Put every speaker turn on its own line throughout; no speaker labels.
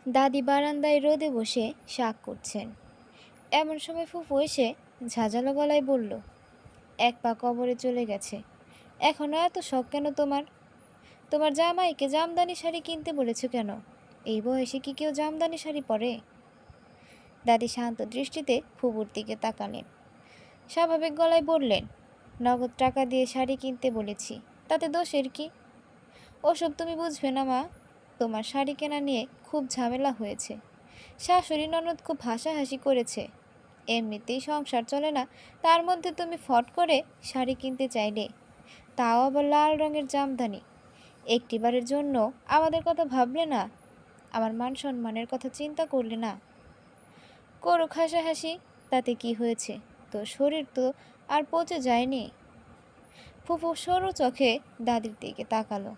দাদি বারান্দায় রোদে বসে শাক করছেন। এমন সময় ফুফু এসে ঝাঁঝালো গলায় বলল, এক পা কবরে চলে গেছে, এখনো এত শখ কেন তোমার? তোমার জামাইকে জামদানি শাড়ি কিনতে বলেছো কেন? এই বয়সে কি কেউ জামদানি শাড়ি পরে? দাদি শান্ত দৃষ্টিতে ফুপুর দিকে তাকালেন, স্বাভাবিক গলায় বললেন, নগদ টাকা দিয়ে শাড়ি কিনতে বলেছি, তাতে দোষের কি? ওসব তুমি বুঝবে না মা। তোমার শাড়ি কেনা নিয়ে খুব ঝামেলা হয়েছে। শাশুড়ি ননদ খুব হাসাহাসি করেছে। এমনিতেই সংসার চলে না, তার মধ্যে তুমি ফট করে শাড়ি কিনতে চাইলে, তাও আবার লাল রঙের জামদানি। একটিবারের জন্য আমাদের কথা ভাবলে না? আমার মান সম্মানের কথা চিন্তা করলে না? করুক হাসাহাসি, তাতে কি হয়েছে? তো শরীর তো আর পচে যায়নি। ফুফু সরু চোখে দাদির দিকে তাকালো।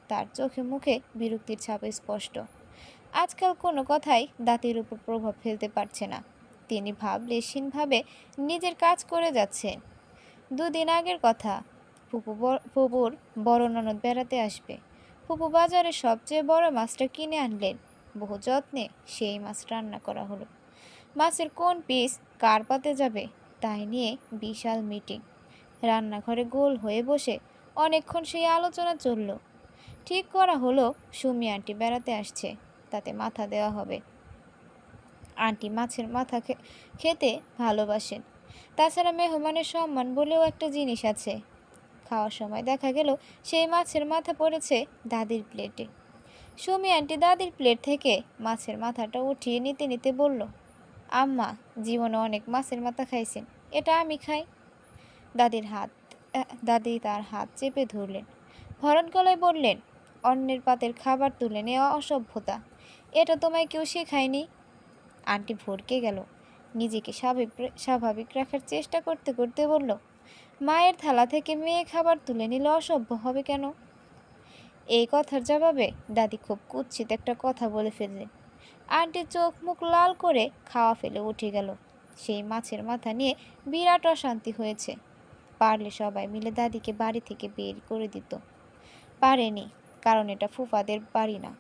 তার চোখে মুখে বিরক্তির ছাপ স্পষ্ট। আজকাল কোনো কথাই দাদির উপর প্রভাব ফেলতে পারছে না। তিনি ভাবলেশীনভাবে নিজের কাজ করে যাচ্ছেন। দুদিন আগের কথা, ফুপুর বড় ননদ বেড়াতে আসবে। ফুপু বাজারে সবচেয়ে বড় মাছটা কিনে আনলেন। বহু যত্নে সেই মাছ রান্না করা হলো। মাছের কোন পিস কার পাতে যাবে তাই নিয়ে বিশাল মিটিং। রান্নাঘরে গোল হয়ে বসে অনেকক্ষণ সেই আলোচনা চলল। ঠিক করা হলো সুমি আন্টি বেড়াতে আসছে, তাতে মাথা দেওয়া হবে। আন্টি মাছের মাথা খেতে ভালোবাসেন। তাছাড়া মেহমানের সম্মান বলেও একটা জিনিস আছে। খাওয়ার সময় দেখা গেল সেই মাছের মাথা পড়েছে দাদির প্লেটে। সুমি আন্টি দাদির প্লেট থেকে মাছের মাথাটা উঠিয়ে নিতে নিতে বলল, আম্মা, জীবনে অনেক মাছের মাথা খাইছেন, এটা আমি খাই। দাদির হাত দাদি তার হাত চেপে ধরলেন, ভরণ গলায় বললেন, অন্যের পাতের খাবার তুলে নেওয়া অসভ্যতা। এটা তোমায় কেউ শেখায়নি। আন্টি ভড়কে গেল। নিজেকে স্বাভাবিক রাখার চেষ্টা করতে করতে বলল, মায়ের থালা থেকে মেয়ে খাবার তুলে নিলে অসভ্য হবে কেন? এই কথার জবাবে দাদি খুব কুৎসিত একটা কথা বলে ফেললেন। আন্টি চোখ মুখ লাল করে খাওয়া ফেলে উঠে গেল। সেই মাছের মাথা নিয়ে বিরাট অশান্তি হয়েছে। পারলে সবাই মিলে দাদিকে বাড়ি থেকে বের করে দিত। পারেনি, কারণ এটা ফুফাদের বাড়ি না।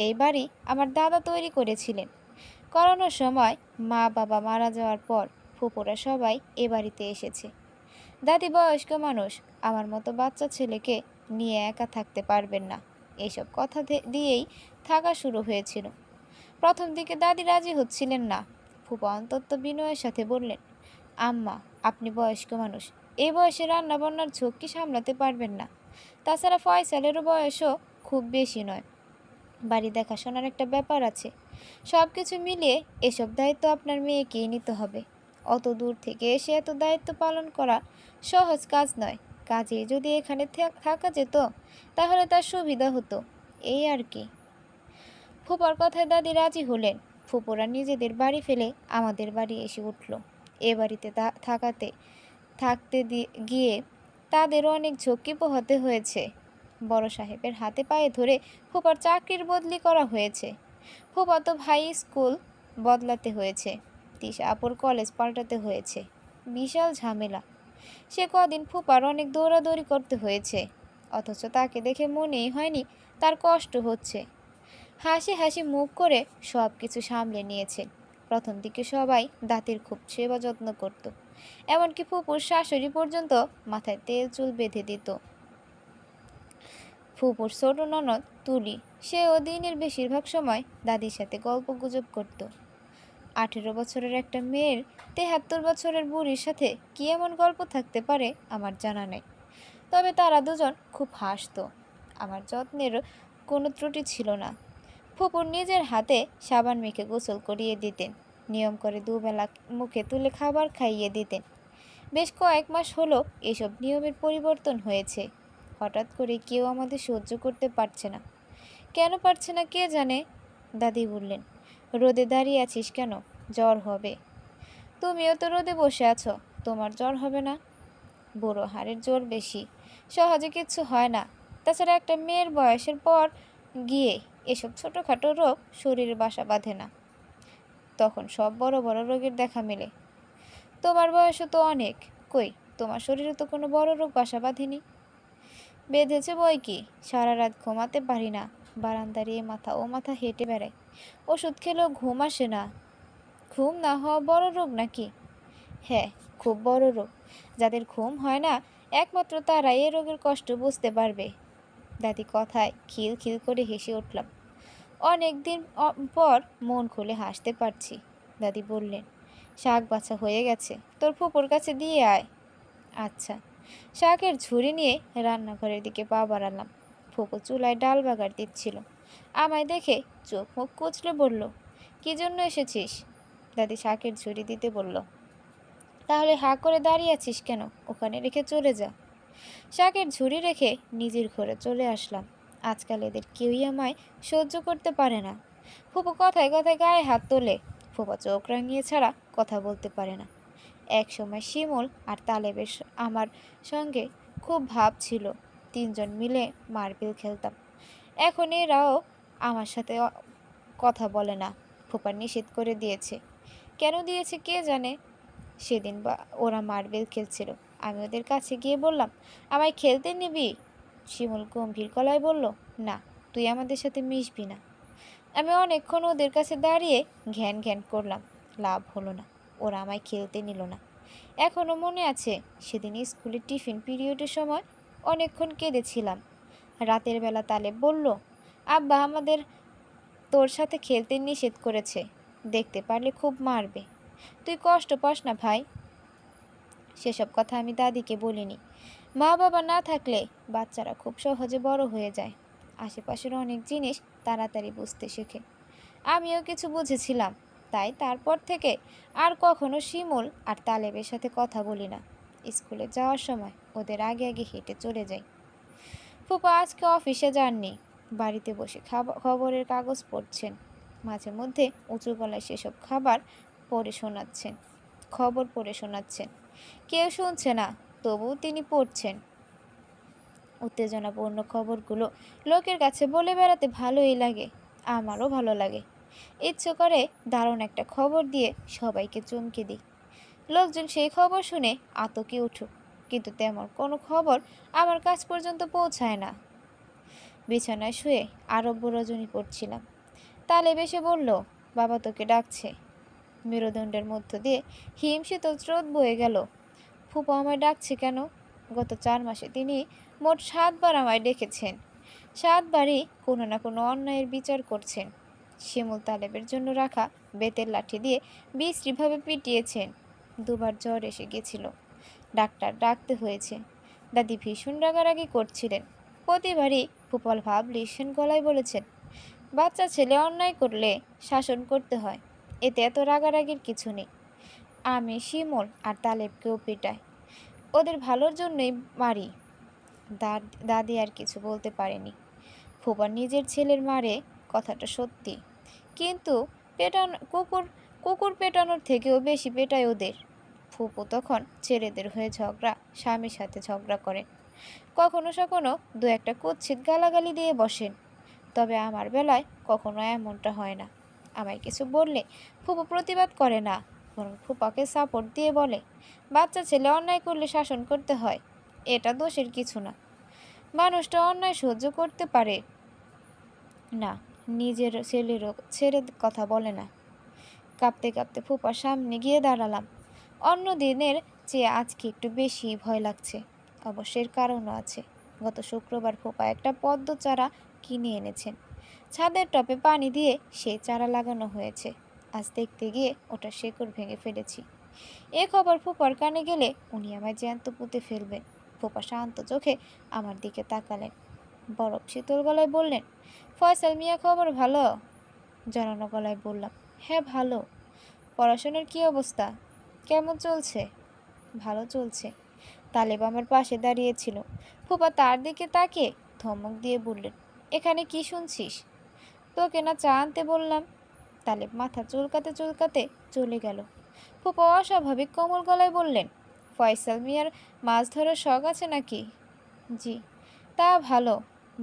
এই বাড়ি আমার দাদা তৈরি করেছিলেন। করানোর সময় মা বাবা মারা যাওয়ার পর ফুপুরা সবাই এ বাড়িতে এসেছে। দাদি বয়স্ক মানুষ, আমার মতো বাচ্চা ছেলেকে নিয়ে একা থাকতে পারবেন না, এইসব কথা দিয়েই থাকা শুরু হয়েছিল। প্রথম দিকে দাদি রাজি হচ্ছিলেন না। ফুপা অন্তত বিনয়ের সাথে বললেন, আম্মা, আপনি বয়স্ক মানুষ, এই বয়সে রান্না বান্নার ঝক্কি সামলাতে পারবেন না। তাছাড়া ফয়সালেরও বয়সও খুব বেশি নয়। বাড়ি দেখাশোনার একটা ব্যাপার আছে। সব কিছু মিলিয়ে এসব দায়িত্ব আপনার মেয়েকেই নিতে হবে। অত দূর থেকে এসে এত দায়িত্ব পালন করা সহজ কাজ নয়। কাজে যদি এখানে থাকা যেত তাহলে তার সুবিধা হতো, এই আর কি। ফুপার কথায় দাদি রাজি হলেন। ফুপুরা নিজেদের বাড়ি ফেলে আমাদের বাড়ি এসে উঠল। এ বাড়িতে থাকতে গিয়ে তাদের অনেক ঝক্কি পোহাতে হয়েছে। বড় সাহেবের হাতে পায়ে ধরে ফুপার চাকরির বদলি করা হয়েছে। ফুপা তো ভাই স্কুল বদলাতে হয়েছে। তিশা আপুর কলেজ পাল্টাতে হয়েছে। বিশাল ঝামেলা। সে কদিন ফুপার অনেক দৌড়াদৌড়ি করতে হয়েছে, অথচ তাকে দেখে মনেই হয়নি তার কষ্ট হচ্ছে। হাসি হাসি মুখ করে সব কিছু সামলে নিয়েছে। প্রথম দিকে সবাই দাঁতের খুব সেবা যত্ন করত। এমনকি ফুপুর শাশুড়ি পর্যন্ত মাথায় তেল চুল বেঁধে দিত। ফুপুর ছোট ননদ তুলি, সেও দিনের বেশিরভাগ সময় দাদির সাথে গল্প গুজব করত। 18 বছরের একটা মেয়ের 73 বছরের বুড়ির সাথে কি এমন গল্প থাকতে পারে আমার জানা নেই। তবে তারা দুজন খুব হাসত। আমার যত্নেরও কোনো ত্রুটি ছিল না। ফুপুর নিজের হাতে সাবান মেখে গোসল করিয়ে দিতেন। নিয়ম করে দুবেলা মুখে তুলে খাবার খাইয়ে দিতেন। বেশ কয়েক মাস হলো এসব নিয়মের পরিবর্তন হয়েছে। হঠাৎ করে কেউ আমাদের সহ্য করতে পারছে না। কেন পারছে না কে জানে। দাদি বললেন, রোদে দাঁড়িয়ে আছিস কেন? জ্বর হবে। তুমিও তো রোদে বসে আছো, তোমার জ্বর হবে না? বুড়ো হাড়ের জোর বেশি, সহজে কিচ্ছু হয় না। তাছাড়া একটা মেয়ের বয়সের পর গিয়ে এসব ছোটোখাটো রোগ শরীরে বাসা বাঁধে না, তখন সব বড় বড় রোগের দেখা মেলে। তোমার বয়সও তো অনেক, কই তোমার শরীরে তো কোনো বড় রোগ বাসা বাঁধেনি। বেঁধেছে বই কি, সারা রাত ঘুমাতে পারি না, বারান্দার এ মাথা ও মাথা হেঁটে বেড়ায়। ওষুধ খেলেও ঘুম আসে না। ঘুম না হওয়া বড় রোগ নাকি? হ্যাঁ, খুব বড় রোগ। যাদের ঘুম হয় না একমাত্র তারা এ রোগের কষ্ট বুঝতে পারবে। দাদি কথায় খিল খিল করে হেসে উঠলাম। অনেকদিন পর মন খুলে হাসতে পারছি। দাদি বললেন, শাক বাছা হয়ে গেছে, তোর ফুপুর কাছে দিয়ে আয়। আচ্ছা। শাকের ঝুড়ি নিয়ে রান্নাঘরের দিকে পা বাড়ালাম। ফুপু চুলায় ডাল বাগার দিচ্ছিল। আমায় দেখে চোখ মুখ কুচলে বলল, কি জন্য এসেছিস? দাদি শাকের ঝুড়ি দিতে বলল, তাহলে হাঁ করে দাঁড়িয়ে আছিস কেন? ওখানে রেখে চলে যা। শাকের ঝুড়ি রেখে নিজের ঘরে চলে আসলাম। আজকাল এদের কেউই আমায় সহ্য করতে পারে না। ফুপু কথায় কথায় গায়ে হাত তোলে। ফুপা চোখ রাঙিয়ে ছাড়া কথা বলতে পারে না। এক সময় শিমুল আর তালেবের আমার সঙ্গে খুব ভাব ছিল। তিনজন মিলে মার্বেল খেলতাম। এখন এরাও আমার সাথে কথা বলে না। ফুপা নিষেধ করে দিয়েছে। কেন দিয়েছে কে জানে। সেদিন ওরা মার্বেল খেলছিল। আমি ওদের কাছে গিয়ে বললাম, আমায় খেলতে নিবি? শিমুল গম্ভীর গলায় বলল, না, তুই আমাদের সাথে মিশবি না। আমি অনেকক্ষণ ওদের কাছে দাঁড়িয়ে ঘ্যান ঘ্যান করলাম। লাভ হলো না। ওরা আমায় খেলতে নিল না। এখনও মনে আছে সেদিন স্কুলের টিফিন পিরিয়ডের সময় অনেকক্ষণ কেঁদেছিলাম। রাতের বেলা তালেব বলল, আব্বা আমাদের তোর সাথে খেলতে নিষেধ করেছে, দেখতে পারলে খুব মারবে। তুই কষ্ট পাস না ভাই। সেসব কথা আমি দাদিকে বলিনি। মা বাবা না থাকলে বাচ্চারা খুব সহজে বড় হয়ে যায়। আশেপাশের অনেক জিনিস তাড়াতাড়ি বুঝতে শেখে। আমিও কিছু বুঝেছিলাম। তাই তারপর থেকে আর কখনো শিমুল আর তালেবের সাথে কথা বলি না। স্কুলে যাওয়ার সময় ওদের আগে আগে হেঁটে চলে যাই। ফুপা আজকে অফিসে যাননি। বাড়িতে বসে খবরের কাগজ পড়ছেন। মাঝে মধ্যে উঁচু গলায় সেসব খবর পড়ে শোনাচ্ছেন। কেউ শুনছে না, তবুও তিনি পড়ছেন। উত্তেজনাপূর্ণ খবরগুলো লোকের কাছে বলে বেড়াতে ভালোই লাগে। আমারও ভালো লাগে। ইচ্ছে করে দারুণ একটা খবর দিয়ে সবাইকে চমকে দিই। লোকজন সেই খবর শুনে আতকে উঠুক, কিন্তু তেমন কোনো খবর আমার কাছ পর্যন্ত পৌঁছায় না। বিছানায় শুয়ে আরব্য রজনী পড়ছিলাম। তালেব এসে বলল, বাবা তোকে ডাকছে। মেরুদণ্ডের মধ্য দিয়ে হিমশীতল স্রোত বয়ে গেল। ফুপা আমায় ডাকছে কেন? গত 4 মাসে তিনি মোট 7 বার আমায় ডেকেছেন। 7 বারই কোনো না কোনো অন্যায়ের বিচার করছেন। শিমুল তালেবের জন্য রাখা বেতের লাঠি দিয়ে বিশ্রীভাবে পিটিয়েছেন। 2 বার জ্বর এসে গেছিল। ডাক্তার ডাকতে হয়েছে। দাদি ভীষণ রাগারাগি করছিলেন। প্রতিবারই ফুপল ভাব লিসেন গলায় বলেছেন, বাচ্চা ছেলে অন্যায় করলে শাসন করতে হয়, এতে এত রাগারাগির কিছু নেই। আমি শিমুল আর তালেবকেও পেটাই, ওদের ভালোর জন্যই মারি। দাদি আর কিছু বলতে পারেনি। ফুপা নিজের ছেলের মারে, কথাটা সত্যি, কিন্তু কুকুর কুকুর পেটানোর থেকেও বেশি পেটায় ওদের। ফুপু তখন ছেলেদের হয়ে স্বামীর সাথে ঝগড়া করেন। কখনো কখনো 2-একটা কুৎসিত গালাগালি দিয়ে বসেন। তবে আমার বেলায় কখনো এমনটা হয় না। আমায় কিছু বললে ফুপু প্রতিবাদ করে না, বরং ফুপাকে সাপোর্ট দিয়ে বলে, বাচ্চা ছেলে অন্যায় করলে শাসন করতে হয়, এটা দোষের কিছু না। মানুষটা অন্যায় সহ্য করতে পারে না, নিজের ছেলেরও ছেড়ে কথা বলে না। কাঁপতে কাঁপতে ফুপার সামনে গিয়ে দাঁড়ালাম। অন্য দিনের চেয়ে আজকে একটু বেশি ভয় লাগছে। অবশ্যের কারণও আছে। গত শুক্রবার ফুপা একটা পদ্ম চারা কিনে এনেছেন। ছাদের টবে পানি দিয়ে সেই চারা লাগানো হয়েছে। আজ দেখতে গিয়ে ওটা শেকড় ভেঙে ফেলেছি। এ খবর ফুপার কানে গেলে উনি আমায় জ্যান্ত পুঁতে ফেলবেন। ফুপা শান্ত চোখে আমার দিকে তাকালেন। বরফ শীতল গলায় বললেন, ফয়সাল মিয়া খবর ভালো? জড়ানো গলায় বললাম, হ্যাঁ ভালো। পড়াশোনার কি অবস্থা? কেমন চলছে? ভালো চলছে। তালেব আমার পাশে দাঁড়িয়েছিল। ফুপা তার দিকে তাকিয়ে ধমক দিয়ে বললেন, এখানে কি শুনছিস? তোকে না চা আনতে বললাম। তালেব মাথা চুলকাতে চুলকাতে চলে গেল। ফুপা অস্বাভাবিক কোমল গলায় বললেন, ফয়সাল মিয়ার মাছ ধরার শখ আছে নাকি? জি। তা ভালো।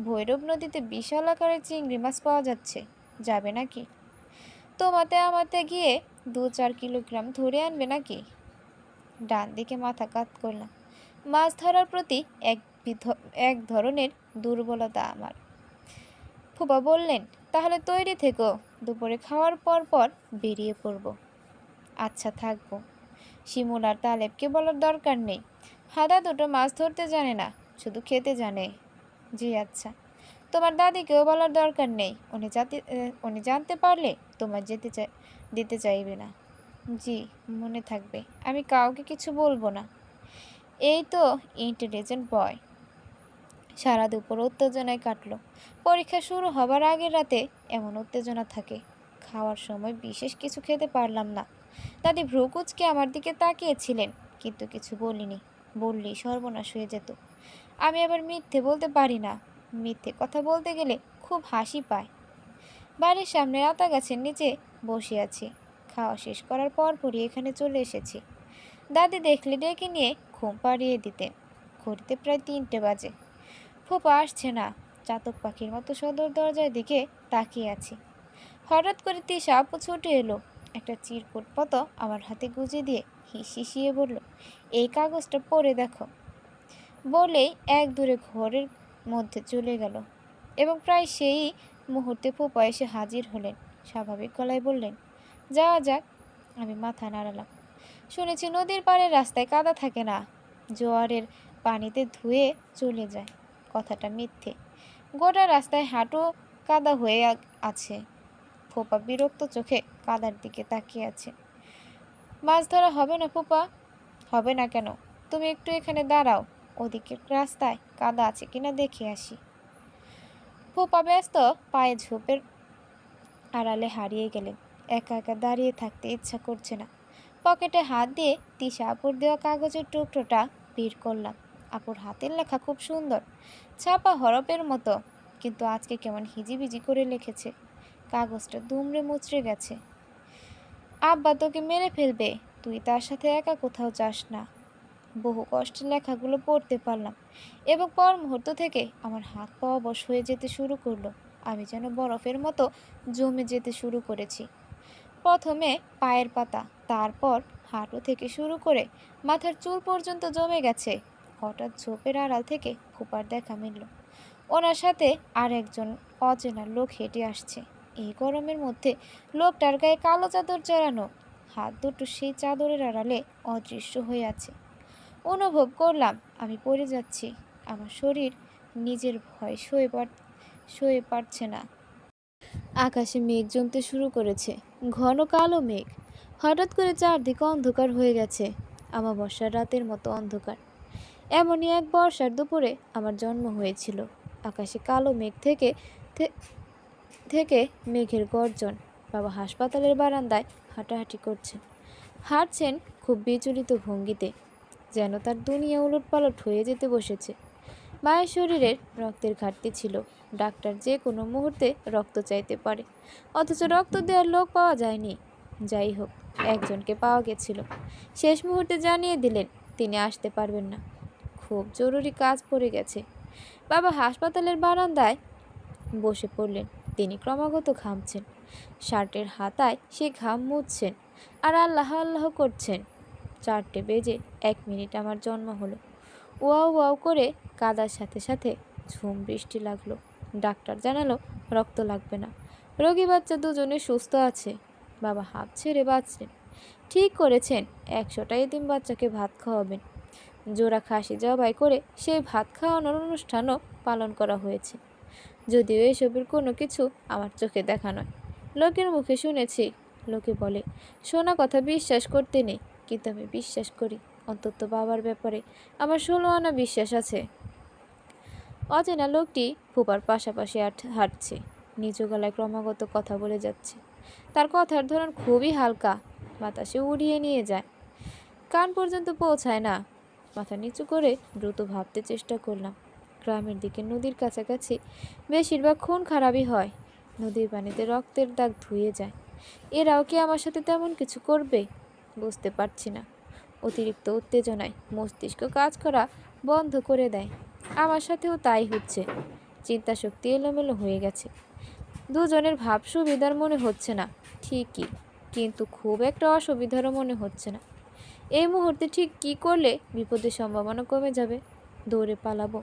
ভৈরব নদীতে বিশাল আকারের চিংড়ি মাছ পাওয়া যাচ্ছে, যাবে নাকি? তোমাতে আমাতে গিয়ে 2-4 কিলোগ্রাম ধরে আনবে নাকি? ডান দিকে মাথা কাত করলাম। মাছ ধরার প্রতি এক ধরনের দুর্বলতা আমার। ফুপা বললেন, তাহলে তৈরি থেকো, দুপুরে খাওয়ার পর পর বেরিয়ে পড়ব। আচ্ছা, থাকবো। শিমুল আর তালেবকে বলার দরকার নেই, হাদা দুটো মাছ ধরতে জানে না, শুধু খেতে জানে। জি আচ্ছা। তোমার দাদিকেও বলার দরকার নেই, উনি জানতে পারলে তোমার দিতে চাইবে না। জি, মনে থাকবে, আমি কাউকে কিছু বলবো না। এই তো ইন্টেলিজেন্ট বয়। সারা দুপুর উত্তেজনায় কাটলো। পরীক্ষা শুরু হবার আগের রাতে এমন উত্তেজনা থাকে। খাওয়ার সময় বিশেষ কিছু খেতে পারলাম না। দাদি ভ্রুকুচকে আমার দিকে তাকিয়েছিলেন, কিন্তু কিছু বলিনি। বললেই সর্বনাশ হয়ে যেত। আমি আবার মিথ্যে বলতে পারি না। মিথ্যে কথা বলতে গেলে খুব হাসি পায়। বাড়ির সামনে আতা গাছের নিচে বসে আছি। খাওয়া শেষ করার পরপরই এখানে চলে এসেছি। দাদি দেখলে ডেকে নিয়ে ঘুম পাড়িয়ে দিতেন। ঘড়িতে প্রায় 3টে বাজে। ফুপা আসছে না। চাতক পাখির মতো সদর দরজার দিকে তাকিয়ে আছি। হঠাৎ করে তিশা আপু ছুটে এলো। একটা চিরকুট পতো আমার হাতে গুজে দিয়ে হিসিয়ে বলল, এই কাগজটা পড়ে দেখো। বলেই এক দূরে ঘরের মধ্যে চলে গেল, এবং প্রায় সেই মুহূর্তে ফুপা এসে হাজির হলেন। স্বাভাবিক গলায় বললেন, যাওয়া যাক। আমি মাথা নাড়ালাম। শুনেছি নদীর পাড়ের রাস্তায় কাদা থাকে না, জোয়ারের পানিতে ধুয়ে চলে যায়। কথাটা মিথ্যে। গোটা রাস্তায় হাঁটু কাদা হয়ে আছে। ফোপা বিরক্ত চোখে কাদার দিকে তাকিয়ে আছে। মাছ ধরা হবে না ফোপা? হবে না কেন? তুমি একটু এখানে দাঁড়াও, ওদিকের রাস্তায় কাদা আছে কিনা দেখে আসি। ফোপা ব্যস্ত পায়ে ঝোপের আড়ালে হারিয়ে গেলেন। একা একা দাঁড়িয়ে থাকতে ইচ্ছা করছে না। পকেটে হাত দিয়ে তিশা আপুর দেওয়া কাগজের টুকরোটা বের করলাম। আপুর হাতের লেখা খুব সুন্দর, ছাপা হরফের মতো, কিন্তু আজকে কেমন হিজিবিজি করে লিখেছে। কাগজটা দুমড়ে মুচড়ে গেছে। আব্বা তোকে মেরে ফেলবে, তুই তার সাথে একা কোথাও যাস না। বহু কষ্টে লেখাগুলো পড়তে পারলাম, এবং পর মুহূর্ত থেকে আমার হাত পা অবশ হয়ে যেতে শুরু করলো। আমি যেন বরফের মতো জমে যেতে শুরু করেছি। প্রথমে পায়ের পাতা, তারপর হাঁটু থেকে শুরু করে মাথার চুল পর্যন্ত জমে গেছে। হঠাৎ ঝোপের আড়াল থেকে ফুপার দেখা মিলল। ওনার সাথে আর একজন অচেনা লোক হেঁটে আসছে। এই গরমের মধ্যে লোকটার গায়ে কালো চাদর জড়ানো, হাত দুটো সেই চাদরের আড়ালে অদৃশ্য হয়ে আছে। অনুভব করলাম আমি পড়ে যাচ্ছি। আমার শরীর নিজের ভয় সয়ে পারছে না। আকাশে মেঘ জমতে শুরু করেছে, ঘন কালো মেঘ। হঠাৎ করে চারদিকে অন্ধকার হয়ে গেছে, আমাবস্যার রাতের মতো অন্ধকার। এমনই এক বর্ষার দুপুরে আমার জন্ম হয়েছিল। আকাশে কালো মেঘ থেকে থেকে মেঘের গর্জন। বাবা হাসপাতালের বারান্দায় হাঁটাহাঁটি করছেন। হাঁটছেন খুব বিচলিত ভঙ্গিতে, যেন তার দুনিয়া উলটপালট হয়ে যেতে বসেছে। মায়ের শরীরের রক্তের ঘাটতি ছিল। ডাক্তার যে কোনো মুহূর্তে রক্ত চাইতে পারে, অথচ রক্ত দেওয়ার লোক পাওয়া যায়নি। যাই হোক, একজনকে পাওয়া গেছিল। শেষ মুহূর্তে জানিয়ে দিলেন তিনি আসতে পারবেন না, খুব জরুরি কাজ পড়ে গেছে। বাবা হাসপাতালের বারান্দায় বসে পড়লেন। তিনি ক্রমাগত ঘামছেন। শার্টের হাতায় সে ঘাম মুছছেন আর আল্লাহ আল্লাহ করছেন। 4টে বেজে 1 মিনিট আমার জন্ম হলো। ওয়াও ওয়াও করে কাদার সাথে সাথে ঝুম বৃষ্টি লাগলো। ডাক্তার জানালো রক্ত লাগবে না, রোগী বাচ্চা দুজনে সুস্থ আছে। বাবা হাঁপ ছেড়ে বাঁচলেন। ঠিক করেছেন, 100টা এতিম বাচ্চাকে ভাত খাওয়াবেন। জোড়া খাসি জবাই করে সেই ভাত খাওয়ানোর অনুষ্ঠানও পালন করা হয়েছে। যদিও এসবের কোনো কিছু আমার চোখে দেখা নয়, লোকের মুখে শুনেছি। লোকে বলে শোনা কথা বিশ্বাস করতে নেই, কিন্তু আমি বিশ্বাস করি। অন্তত বাবার ব্যাপারে আমার 16 আনা বিশ্বাস আছে। অচেনা লোকটি ফুপার পাশাপাশি হাঁটছে, নিচু গলায় ক্রমাগত কথা বলে যাচ্ছে। তার কথার ধরন খুবই হালকা, বাতাসে উড়িয়ে নিয়ে যায়, কান পর্যন্ত পৌঁছায় না। মাথা নিচু করে দ্রুত ভাবতে চেষ্টা করলাম। গ্রামের দিকে নদীর কাছাকাছি বেশিরভাগ খুন খারাপই হয়। নদীর পানিতে রক্তের দাগ ধুয়ে যায়। এরাও কি আমার সাথে তেমন কিছু করবে? বুঝতে পারছি না। অতিরিক্ত উত্তেজনায় মস্তিষ্ক কাজ করা বন্ধ করে দেয়। আমার সাথেও তাই হচ্ছে। চিন্তা শক্তি এলোমেলো হয়ে গেছে। দুজনের ভাব সুবিধার মনে হচ্ছে না ঠিকই, কিন্তু খুব একটা অসুবিধারও মনে হচ্ছে না। এই মুহূর্তে ঠিক কী করলে বিপদের সম্ভাবনা কমে যাবে? দৌড়ে পালাবো?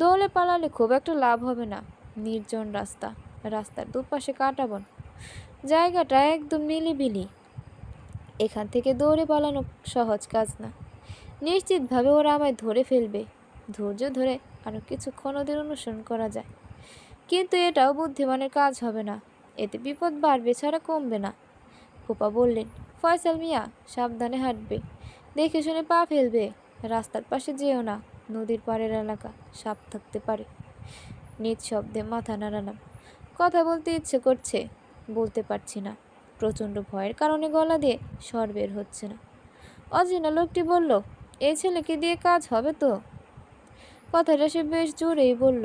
দৌড়ে পালালে খুব একটা লাভ হবে না। নির্জন রাস্তা, রাস্তার দুপাশে কাঁটা বন, জায়গাটা একদম নিলিবিলি। এখান থেকে দৌড়ে পালানো সহজ কাজ না। নিশ্চিতভাবে ওরা আমায় ধরে ফেলবে। ধৈর্য ধরে আরও কিছুক্ষণ ওদের অনুসরণ করা যায়, কিন্তু এটাও বুদ্ধিমানের কাজ হবে না। এতে বিপদ বাড়বে ছাড়া কমবে না। ফুপা বললেন, ফয়সাল মিয়া, সাবধানে হাঁটবে, দেখে শুনে পা ফেলবে। রাস্তার পাশে যেও না, নদীর পাড়ের এলাকা, সাপ থাকতে পারে। নিজ শব্দে মাথা নাড়ালাম। কথা বলতে ইচ্ছে করছে, বলতে পারছি না। প্রচণ্ড ভয়ের কারণে গলা দিয়ে স্বর বের হচ্ছে না। অচেনা লোকটি বলল, এই ছেলেকে দিয়ে কাজ হবে তো? কথাটা সে বেশ জোরেই বলল।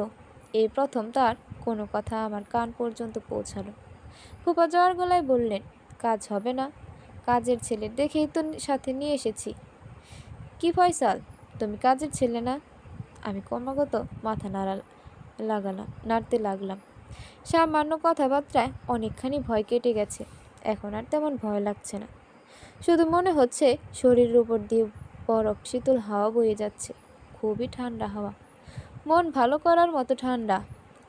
এই প্রথম তার কোনো কথা আমার কান পর্যন্ত পৌঁছালো। ফুপা জ্বর গলায় বললেন, কাজ হবে না? কাজের ছেলে দেখেই তো সাথে নিয়ে এসেছি। কি ফয়সাল, তুমি কাজের ছেলে না? আমি ক্রমাগত মাথা নাড়তে লাগলাম। সামান্য কথাবার্তায় অনেকখানি ভয় কেটে গেছে। এখন আর তেমন ভয় লাগছে না। শুধু মনে হচ্ছে শরীরের উপর দিয়ে বরফ শীতল হাওয়া বয়ে যাচ্ছে। খুবই ঠান্ডা হাওয়া, মন ভালো করার মতো ঠান্ডা।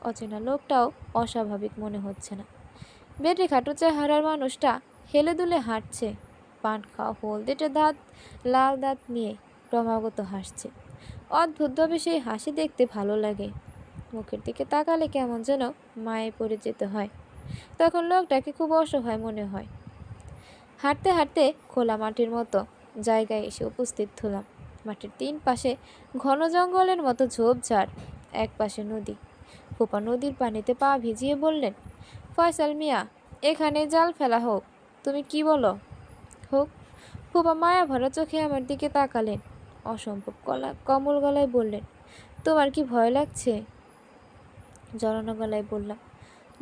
অচেনা লোকটাও অস্বাভাবিক মনে হচ্ছে না। বেটে খাটো চেহারার মানুষটা হেলে দুলে হাঁটছে। পান খাওয়া হলদেটে লাল দাঁত নিয়ে ক্রমাগত হাসছে। অদ্ভুতভাবে সেই হাসি দেখতে ভালো লাগে। মুখের দিকে তাকালে কেমন যেন মায়ে পড়ে যেতে হয়। তখন লোকটাকে খুব অসহায় মনে হয়। হাঁটতে হাঁটতে খোলা মাটির মতো জায়গায় এসে উপস্থিত হলাম। মাটির তিন পাশে ঘন জঙ্গলের মতো ঝোপঝাড়, এক পাশে নদী। ফুপা নদীর পানিতে পা ভিজিয়ে বললেন, ফয়সাল মিয়া, এখানে জাল ফেলা হোক। তুমি কি বলো? হোক। ফুপা মায়া ভরা চোখে আমার দিকে তাকালেন। অসম্ভব কমল গলায় বললেন, তোমার কি ভয় লাগছে? জড়ানো গলায় বললাম,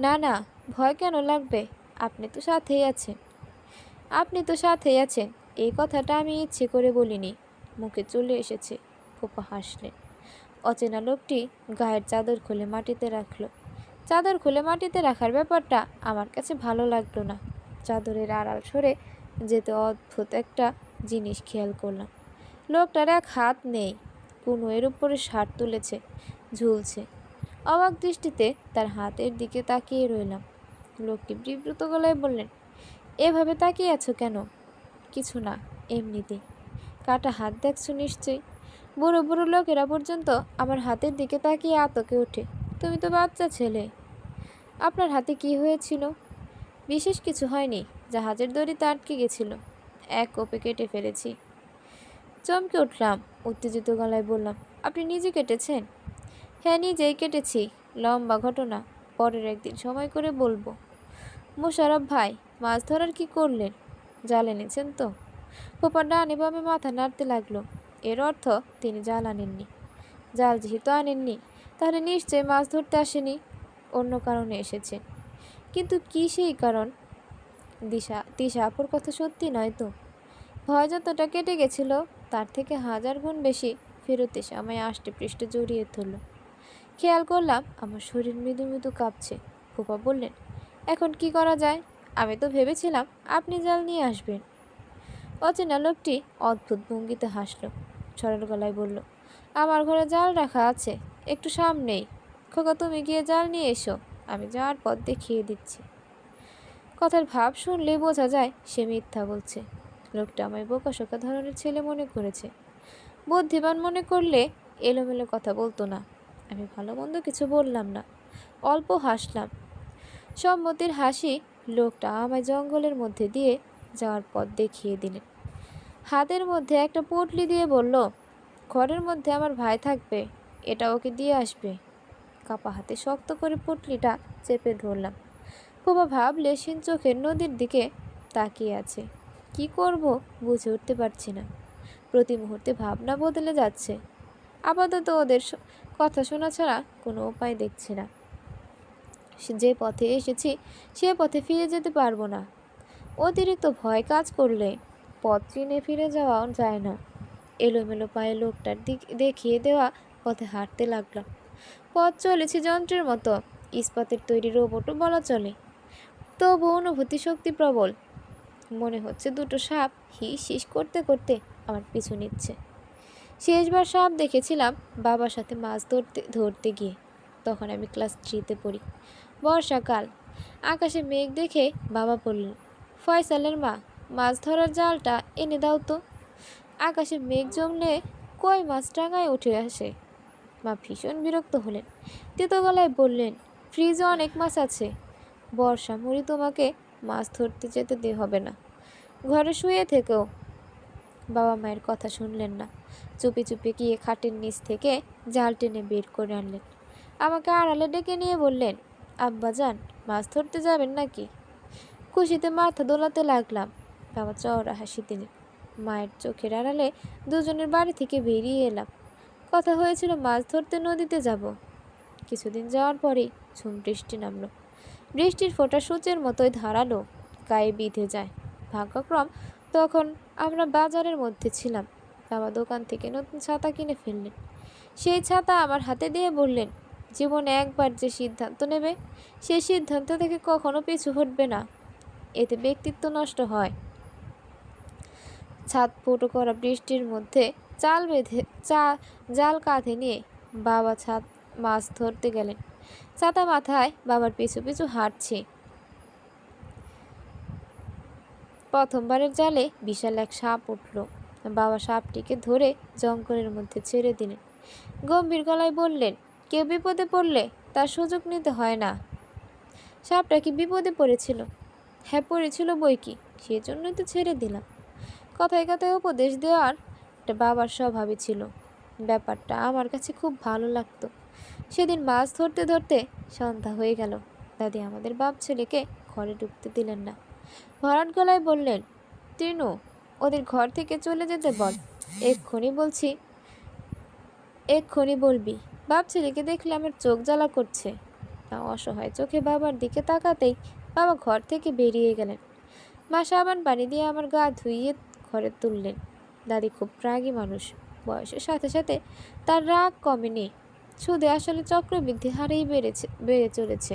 না না, ভয় কেন লাগবে? আপনি তো সাথেই আছেন। আপনি তো সাথেই আছেন, এই কথাটা আমি ইচ্ছে করে বলিনি, মুখে চলে এসেছে। ফুপা হাসলেন। অচেনা লোকটি গায়ের চাদর খুলে মাটিতে রাখলো। চাদর খুলে মাটিতে রাখার ব্যাপারটা আমার কাছে ভালো লাগলো না। চাদরের আড়াল সরে যেতে অদ্ভুত একটা জিনিস খেয়াল করলাম। লোকটার এক হাত নেই, কুনুয়ের উপরে শার্ট তুলেছে, ঝুলছে। অবাক দৃষ্টিতে তার হাতের দিকে তাকিয়ে রইলাম। লোকটি বিব্রত গলায় বললেন, এভাবে তাকিয়ে আছো কেন? কিছু না, এমনিতেই। কাটা হাত দেখছো নিশ্চয়ই। বুড়ো বুড়ো লোকেরা পর্যন্ত আমার হাতের দিকে তাকিয়ে আতকে ওঠে। তুমি তো বাচ্চা ছেলে। আপনার হাতে কি হয়েছিল? বিশেষ কিছু হয়নি, জাহাজের দড়িতে আটকে গেছিল, এক কোপে কেটে ফেলেছি। চমকে উঠলাম, উত্তেজিত গলায় বললাম, আপনি নিজে কেটেছেন? হ্যাঁ, নিজেই কেটেছি। লম্বা ঘটনা, পরের একদিন সময় করে বলবো। মোশাররফ ভাই, মাছ ধরার কি করলেন? জাল এনেছেন তো? পোপা ডানে বামে মাথা নাড়তে লাগলো। এর অর্থ তিনি জাল আনেননি। জাল যেহেতু আনেননি, তাহলে নিশ্চয়ই মাছ ধরতে আসেনি, অন্য কারণে এসেছে। কিন্তু কি সেই কারণ? তিশা আপুর কথা সত্যি নয় তো? ভয় যতটা কেটে গেছিল, তার থেকে 1000 গুণ বেশি ফেরত এসে আমায় আষ্টে পৃষ্ঠে জড়িয়ে ধরল। খেয়াল করলাম আমার শরীর মৃদু মৃদু কাঁপছে। ফুপা বললেন, এখন কি করা যায়? আমি তো ভেবেছিলাম আপনি জাল নিয়ে আসবেন। অচেনা লোকটি অদ্ভুত ভঙ্গিতে হাসল, সরল গলায় বলল, আমার ঘরে জাল রাখা আছে, একটু সামনেই। খোকা, তুমি গিয়ে জাল নিয়ে এসো, আমি যাওয়ার পথ দেখিয়ে দিচ্ছি। কথার ভাব শুনলে বোঝা যায় সে মিথ্যা বলছে। লোকটা আমায় বোকাশোকা ধরনের ছেলে মনে করেছে। বুদ্ধিমান মনে করলে এলোমেলো কথা বলতো না। আমি ভালো মন্দ কিছু বললাম না, অল্প হাসলাম। সম্মতির হাসি। লোকটা আমায় জঙ্গলের মধ্যে দিয়ে যাওয়ার পথ দেখিয়ে দিলেন। হাতের মধ্যে একটা পুঁটলি দিয়ে বলল, ঘরের মধ্যে আমার ভাই থাকবে, এটা ওকে দিয়ে আসবে। কাপা হাতে শক্ত করে পুঁটলিটা চেপে ধরলাম। ফুপা ভাবলেশহীন চোখের নদীর দিকে তাকিয়ে আছে। কি করব বুঝে উঠতে পারছি না। প্রতি মুহূর্তে ভাবনা বদলে যাচ্ছে। আপাতত ওদের কথা শোনা ছাড়া কোনো উপায় দেখছি না। যে পথে এসেছি সে পথে ফিরে যেতে পারবো না। অতিরিক্ত ভয় কাজ করলে পথ চিনে ফিরে যাওয়া যায় না। এলোমেলো পায়ে লোকটার দেখিয়ে দেওয়া পথে হাঁটতে লাগলাম। পথ চলেছে যন্ত্রের মতো, ইস্পাতের তৈরি রোবটও বলা চলে। তবু অনুভূতি শক্তি প্রবল। মনে হচ্ছে দুটো সাপ হিস হিস করতে করতে আমার পিছু নিচ্ছে। শেষবার সাপ দেখেছিলাম বাবার সাথে মাছ ধরতে গিয়ে। তখন আমি ক্লাস 3-তে পড়ি। বর্ষাকাল, আকাশে মেঘ দেখে বাবা বললেন, ফয়সালের মা, মাছ ধরার জালটা এনে দাও তো। আকাশে মেঘ জমলে কই মাছ টাঙায় উঠে আসে। মা ভীষণ বিরক্ত হলেন, তেতো গলায় বললেন, ফ্রিজে অনেক মাছ আছে। বর্ষা, মুড়ি, তোমাকে মাছ ধরতে যেতে হবে না, ঘরে শুয়ে থেকেও। বাবা মায়ের কথা শুনলেন না, চুপি চুপি গিয়ে খাটের নিচ থেকে জাল টেনে বের করে আনলেন। আমাকে আড়ালে ডেকে নিয়ে বললেন, আব্বাজান, মাছ ধরতে যাবেন নাকি? খুশিতে মাথা দোলাতে লাগলাম। বাবা চওড়া হাসি দিলেন। মায়ের চোখের আড়ালে দুজনের বাড়ি থেকে বেরিয়ে এলাম। কথা হয়েছিল মাছ ধরতে নদীতে যাব। কিছুদিন যাওয়ার পরেই ঝুম বৃষ্টি নামলো। বৃষ্টির ফোঁটা সূচের মতোই ধারালো, গায়ে বিঁধে যায়। ভাগ্যক্রম তখন আমরা বাজারের মধ্যে ছিলাম। বাবা দোকান থেকে নতুন ছাতা কিনে ফেললেন। সেই ছাতা আমার হাতে দিয়ে বললেন, জীবনে একবার যে সিদ্ধান্ত নেবে, সেই সিদ্ধান্ত থেকে কখনো পিছু হটবে না, এতে ব্যক্তিত্ব নষ্ট হয়। ছাদ ফুটো করা বৃষ্টির মধ্যে জাল কাঁধে নিয়ে বাবা মাছ ধরতে গেলেন। ছাতা মাথায় বাবার পিছু পিছু হাঁটছি। প্রথমবারের জালে বিশাল এক সাপ উঠল। বাবা সাপটিকে ধরে জঙ্গলের মধ্যে ছেড়ে দিলেন। গম্ভীর গলায় বললেন, কেউ বিপদে পড়লে তার সুযোগ নিতে হয় না। সাপটা কি বিপদে পড়েছিল? হ্যাঁ, পড়েছিল বই কি, সেজন্যই তো ছেড়ে দিলাম। কথায় কথায় উপদেশ দেওয়ার একটা বাবার স্বভাবই ছিল। ব্যাপারটা আমার কাছে খুব ভালো লাগতো। সেদিন মাছ ধরতে ধরতে সন্ধ্যা হয়ে গেল। দাদি আমাদের বাপ ছেলেকে ঘরে ঢুকতে দিলেন না। ভরাট গলায় বললেন, তিনু, ওদের ঘর থেকে চলে যেতে বল। এক্ষুনি বলছি, এক্ষুনি বলবি। বাপ ছেলেকে দেখলে আমার চোখ জ্বালা করছে। তা অসহায় চোখে বাবার দিকে তাকাতেই বাবা ঘর থেকে বেরিয়ে গেলেন। মা সাবান পানি দিয়ে আমার গা ধুইয়ে ঘরে তুললেন। দাদি খুব রাগী মানুষ। বয়সের সাথে সাথে তার রাগ কমেনি, সুদে আসলে চক্রবৃদ্ধি হারেই বেড়ে চলেছে।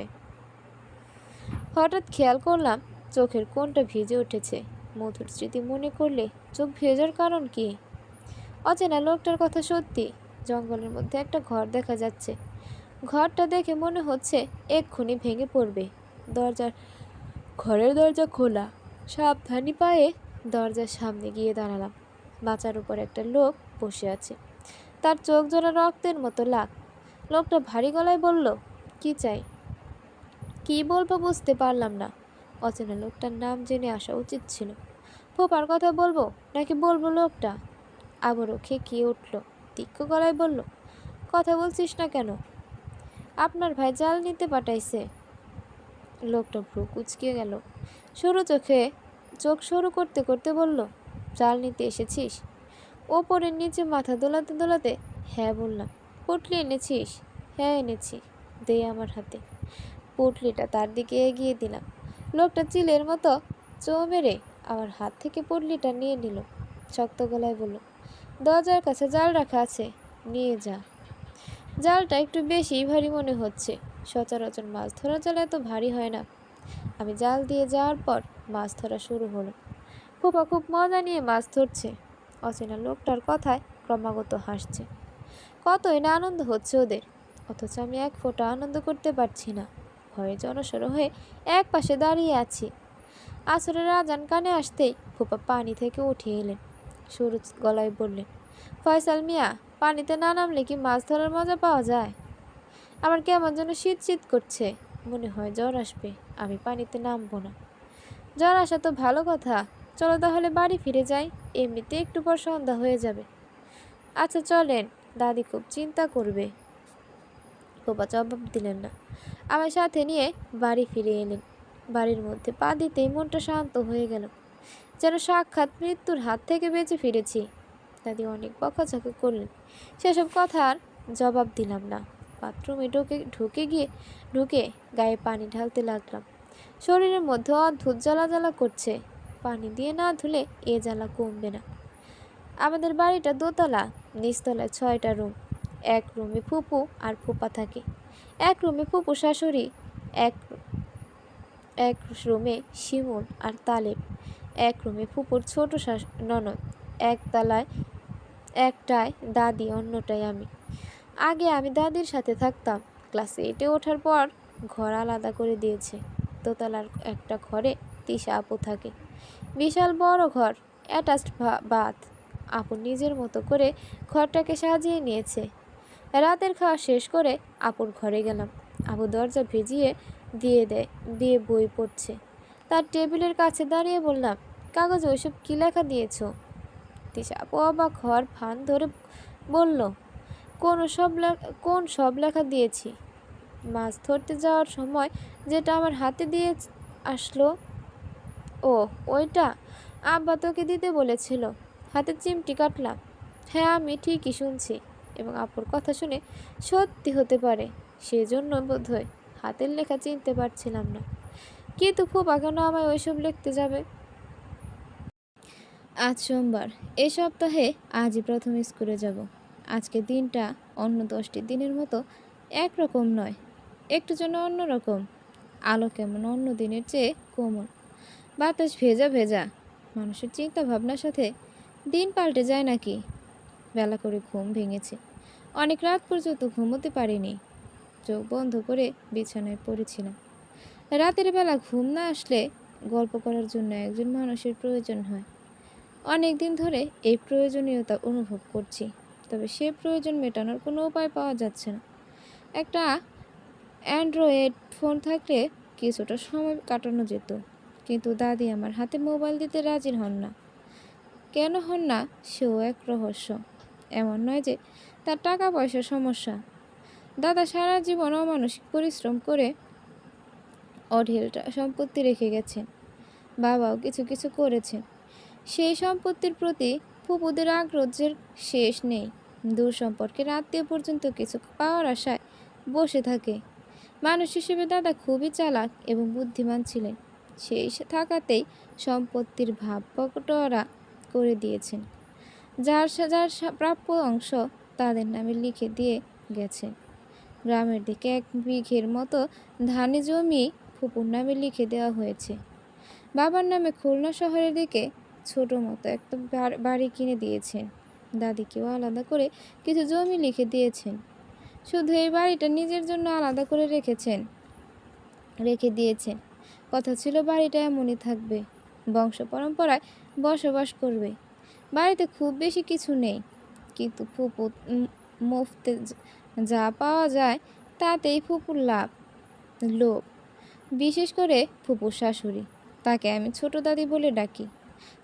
হঠাৎ খেয়াল করলাম চোখের কোণটা ভিজে উঠেছে। মধুর স্মৃতি মনে করলে চোখ ভেজার কারণ কি? অচেনা লোকটার কথা সত্যি। জঙ্গলের মধ্যে একটা ঘর দেখা যাচ্ছে। ঘরটা দেখে মনে হচ্ছে এক্ষুনি ভেঙে পড়বে। ঘরের দরজা খোলা। সাবধানী পায়ে দরজার সামনে গিয়ে দাঁড়ালাম। বাঁচার উপর একটা লোক বসে আছে। তার চোখ জোড়া রক্তের মতো লাল। লোকটা ভারী গলায় বলল, কি চাই? কি বলবো বুঝতে পারলাম না। অচেনা লোকটার নাম জেনে আসা উচিত ছিল। ফোপার কথা বলবো নাকি বলবো লোকটা? আবারও খেকিয়ে উঠল। তীক্ষ্ণ গলায় বলল, কথা বলছিস না কেন? আপনার ভাই জাল নিতে পাঠাইছে। লোকটা ভ্রু কুঁচকিয়ে গেল। চোখ সরু করতে করতে বলল, জাল নিতে এসেছিস? ওপরের নিচে মাথা দোলাতে দোলাতে হ্যাঁ বললাম। পুটলি এনেছিস? হ্যাঁ এনেছি, দে আমার হাতে। পুটলিটা তার দিকে এগিয়ে দিলাম। লোকটা চিলের মতো চো মেরে আমার হাত থেকে পুটলিটা নিয়ে নিল। শক্ত গলায় বলল, দরজার কাছে জাল রাখা আছে, নিয়ে যা। জালটা একটু বেশিই ভারী মনে হচ্ছে। সচরাচর মাছ ধরা জাল এত ভারী হয় না। আমি জাল দিয়ে যাওয়ার পর মাছ ধরা শুরু হলো। ফুপা খুব মজা নিয়ে মাছ ধরছে। অচেনা লোকটার কথায় ক্রমাগত হাসছে। কতই না আনন্দ হচ্ছে ওদের, অথচ আমি এক ফোঁটা আনন্দ করতে পারছি না। ভয়ে জড়সড় হয়ে এক পাশে দাঁড়িয়ে আছি। আসরের আজান কানে আসতেই ফুপা পানি থেকে উঠে এলেন। সরু গলায় বললেন, ফয়সাল মিয়া, পানিতে না নামলে কি মাছ ধরার মজা পাওয়া যায়? আমার কেমন যেন শীত শীত করছে। মনে হয় জ্বর আসবে। আমি পানিতে নামবো না। জ্বর আসা তো ভালো কথা। চলো তাহলে বাড়ি ফিরে যাই, এমনিতে একটু পর সন্ধ্যা হয়ে যাবে। আচ্ছা চলেন, দাদি খুব চিন্তা করবে। বাবা জবাব দিলেন না। আমার সাথে নিয়ে বাড়ি ফিরে এলেন। বাড়ির মধ্যে পা দিতেই মনটা শান্ত হয়ে গেল, যেন সাক্ষাৎ মৃত্যুর হাত থেকে বেঁচে ফিরেছি। দাদি অনেক বকাঝকা করলেন, সেসব কথার জবাব দিলাম না। বাথরুমে ঢুকে গায়ে পানি ঢালতে লাগলাম। শরীরের মধ্যে অদ্ভুত জ্বালা জ্বালা করছে। পানি দিয়ে না ধুলে এ জ্বালা কমবে না। আমাদের বাড়িটা দোতলা, নিচতলায় 6টা রুম। এক রুমে ফুপু আর ফুপা থাকে। এক রুমে ফুপু শাশুড়ি, এক এক রুমে শিমুল আর তালেব, এক রুমে ফুপুর ছোট ননদ, একটায় দাদি, অন্যটায় আমি। আগে আমি দাদির সাথে থাকতাম, ক্লাস 8-এ ওঠার পর ঘর আলাদা করে দিয়েছে। দোতলার একটা ঘরে তিশা আপু থাকে। বিশাল বড় ঘর, অ্যাটাচড বাথ। আপু নিজের মতো করে ঘরটাকে সাজিয়ে নিয়েছে। রাতের খাওয়া শেষ করে আপুর ঘরে গেলাম। আপু দরজা ভিজিয়ে দিয়ে বই পড়ছে। তার টেবিলের কাছে দাঁড়িয়ে বললাম, কাগজে ওইসব কী লেখা দিয়েছো? তিশা আপু অবাক হওয়ার ভান ধরে বলল, কোন সব লেখা দিয়েছি? মাছ ধরতে যাওয়ার সময় যেটা আমার হাতে দিয়ে আসলো। ও, ওইটা? আব্বা তোকে দিতে বলেছিল। হাতে চিমটি কাটলাম। হ্যাঁ, আমি ঠিকই শুনছি। এবং আপুর কথা শুনে সত্যি হতে পারে, সেজন্য বোধহয় হাতের লেখা চিনতে পারছিলাম না। কিন্তু ফুপা কেন আমায় ওইসব লিখতে যাবে? আজ সোমবার। এ সপ্তাহে আজই প্রথম স্কুলে যাব। আজকের দিনটা অন্য 10টি দিনের মতো একরকম নয়, একটু যেন অন্যরকম। আলো কেমন অন্য দিনের চেয়ে কোমল, বাতাস ভেজা ভেজা। মানুষের চিন্তা ভাবনার সাথে দিন পাল্টে যায় নাকি? বেলা করে ঘুম ভেঙেছে। অনেক রাত পর্যন্ত ঘুমোতে পারিনি। চোখ বন্ধ করে বিছানায় পড়েছিলাম। রাতের বেলা ঘুম না আসলে গল্প করার জন্য একজন মানুষের প্রয়োজন হয়। অনেক দিন ধরে এই প্রয়োজনীয়তা অনুভব করছি, তবে সে প্রয়োজন মেটানোর কোনো উপায় পাওয়া যাচ্ছে না। একটা অ্যান্ড্রয়েড ফোন থাকলে কিছুটা সময় কাটানো যেত, কিন্তু দাদি আমার হাতে মোবাইল দিতে রাজি হন না। কেন হন না সেও এক রহস্য। এমন নয় যে তার টাকা পয়সার সমস্যা। দাদা সারা জীবন অমানসিক পরিশ্রম করে অঢেলটা সম্পত্তি রেখে গেছেন। বাবাও কিছু কিছু করেছেন। সেই সম্পত্তির প্রতি ফুপুদের আগ্রহের শেষ নেই। দূর সম্পর্কের আত্মীয় পর্যন্ত কিছু পাওয়ার আশায় বসে থাকে। মানুষ হিসেবে দাদা খুবই চালাক এবং বুদ্ধিমান ছিলেন। সেই থাকাতেই সম্পত্তির ভাগ বটোয়ারা করে দিয়েছেন। যার যার প্রাপ্য অংশ তাদের নামে লিখে দিয়ে গেছেন। গ্রামের দিকে 1 বিঘের মতো ধানি জমি ফুপুর নামে লিখে দেওয়া হয়েছে। বাবার নামে খুলনা শহরের দিকে ছোট মতো একটা বাড়ি কিনে দিয়েছেন। দাদিকেও আলাদা করে কিছু জমি লিখে দিয়েছেন। শুধু এই বাড়িটা নিজের জন্য আলাদা করে রেখে দিয়েছেন। কথা ছিল বাড়িটা এমনই থাকবে, বংশ পরম্পরায় বসবাস করবে। বাড়িতে খুব বেশি কিছু নেই, কিন্তু ফুপু মুফতে যা পাওয়া যায় তাতেই ফুপুর লোভ। বিশেষ করে ফুপুর শাশুড়ি, তাকে আমি ছোট দাদি বলে ডাকি।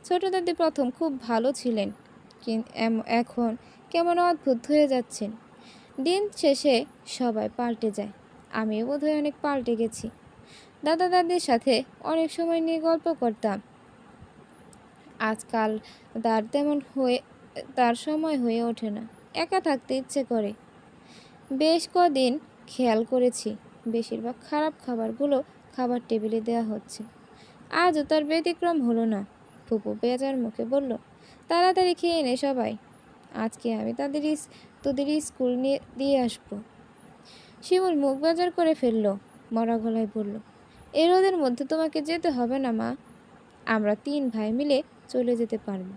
ছোট দাদি প্রথম খুব ভালো ছিলেন, কিন্তু এখন কেমন অদ্ভুত হয়ে যাচ্ছেন। দিন শেষে সবাই পাল্টে যায়। আমিও বোধহয় অনেক পাল্টে গেছি। দাদা দাদির সাথে অনেক সময় নিয়ে গল্প করতাম। আজকাল তার সময় হয়ে ওঠে না। একা থাকতে ইচ্ছে করে। বেশ কদিন খেয়াল করেছি, বেশিরভাগ খারাপ খাবারগুলো খাবার টেবিলে দেওয়া হচ্ছে। আজও তার ব্যতিক্রম হলো না। ফুপু বেজার মুখে বলল, তাড়াতাড়ি খেয়ে নে সবাই, আজকে আমি তোদের স্কুল দিয়ে আসবো। শিমুল মুখ বেজার করে ফেলল, মরা গলায় বলল, এ রোদের মধ্যে তোমাকে যেতে হবে না মা, আমরা 3 ভাই মিলে চলে যেতে পারবো।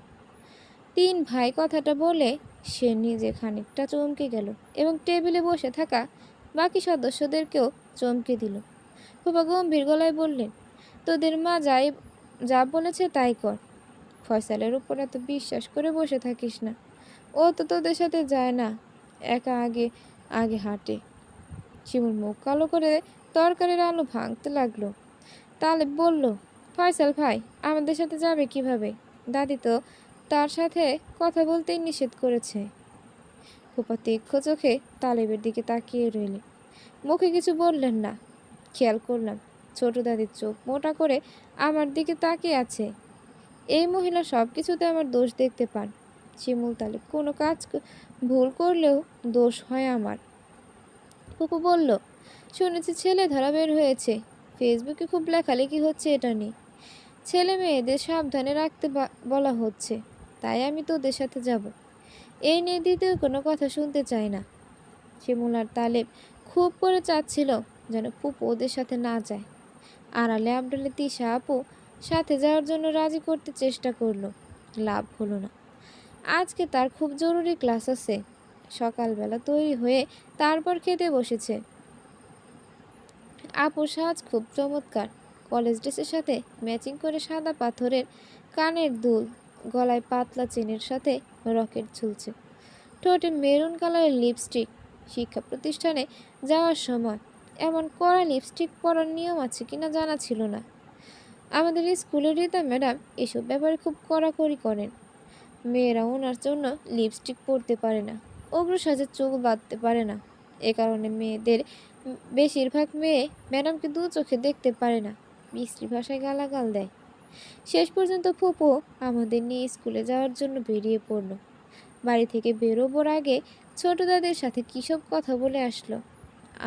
3 ভাই কথাটা বলে সে নিজে খানিকটা চমকে গেল এবং টেবিলে বসে থাকা বাকি সদস্যদেরকেও চমকে দিল। ফুপা গম্ভীর গলায় বললেন, তোদের মা যা বলেছে তাই কর। ফয়সালের উপর এত বিশ্বাস করে বসে থাকিস না। ও তো তোদের সাথে যায় না, একা আগে আগে হাঁটে। শিমুল মুখ কালো করে তরকারির আলো ভাঙতে লাগলো। তালেব বলল, ফয়সাল ভাই আমাদের সাথে যাবে কিভাবে? দাদি তো তার সাথে কথা বলতেই নিষেধ করেছে। ফুপা তীক্ষ্ণ চোখে তালেবের দিকে তাকিয়ে রইলেন, মুখে কিছু বললেন না। খেয়াল করলাম ছোট দাদির চোখ মোটা করে আমার দিকে তাকিয়ে আছে। এই মহিলা সব কিছুতে আমার দোষ দেখতে পান। শিমুল তালেব কোনো কাজ ভুল করলেও দোষ হয় আমার। ফুপু বলল, শুনেছি ছেলে ধরা বের হয়েছে, ফেসবুকে খুব লেখালেখি হচ্ছে এটা নিয়ে। ছেলে মেয়েদের সাবধানে রাখতে বলা হচ্ছে, তাই আমি তোদের সাথে যাব। এই নিয়ে দ্বিতীয় কোনো কথা শুনতে চাই না। শিমুল আর তালেব খুব করে চাচ্ছিল যেন ফুপু ওদের সাথে না যায়। আড়ালে আবডালে তিশা আপু সাথে যাওয়ার জন্য রাজি করতে চেষ্টা করলো, লাভ হলো না। আজকে তার খুব জরুরি ক্লাস আছে। সকালবেলা তৈরি হয়ে তারপর খেতে বসেছে। আপুর সাজ খুব চমৎকার। কলেজ ড্রেসের সাথে ম্যাচিং করে সাদা পাথরের কানের দুল, গলায় পাতলা চেনের সাথে রকেট ঝুলছে, ঠোঁটে মেরুন কালারের লিপস্টিক। শিক্ষা প্রতিষ্ঠানে যাওয়ার সময় এমন কড়া লিপস্টিক পরার নিয়ম আছে কিনা জানা ছিল না। আমাদের স্কুলের রীতা ম্যাডাম এসব ব্যাপারে খুব কড়াকড়ি করেন। মেয়েরা ওনার জন্য লিপস্টিক পরতে পারে না, অগ্র সাজে চোখ বাঁধতে পারে না। এ কারণে মেয়েদের বেশিরভাগ মেয়ে ম্যাডামকে দু চোখে দেখতে পারে না, বিশ্রী ভাষায় গালাগাল দেয়। শেষ পর্যন্ত ফুপু আমাদের নিয়ে স্কুলে যাওয়ার জন্য বেরিয়ে পড়ল। বাড়ি থেকে বেরোবার আগে ছোট দাদের সাথে কিসব কথা বলে আসলো।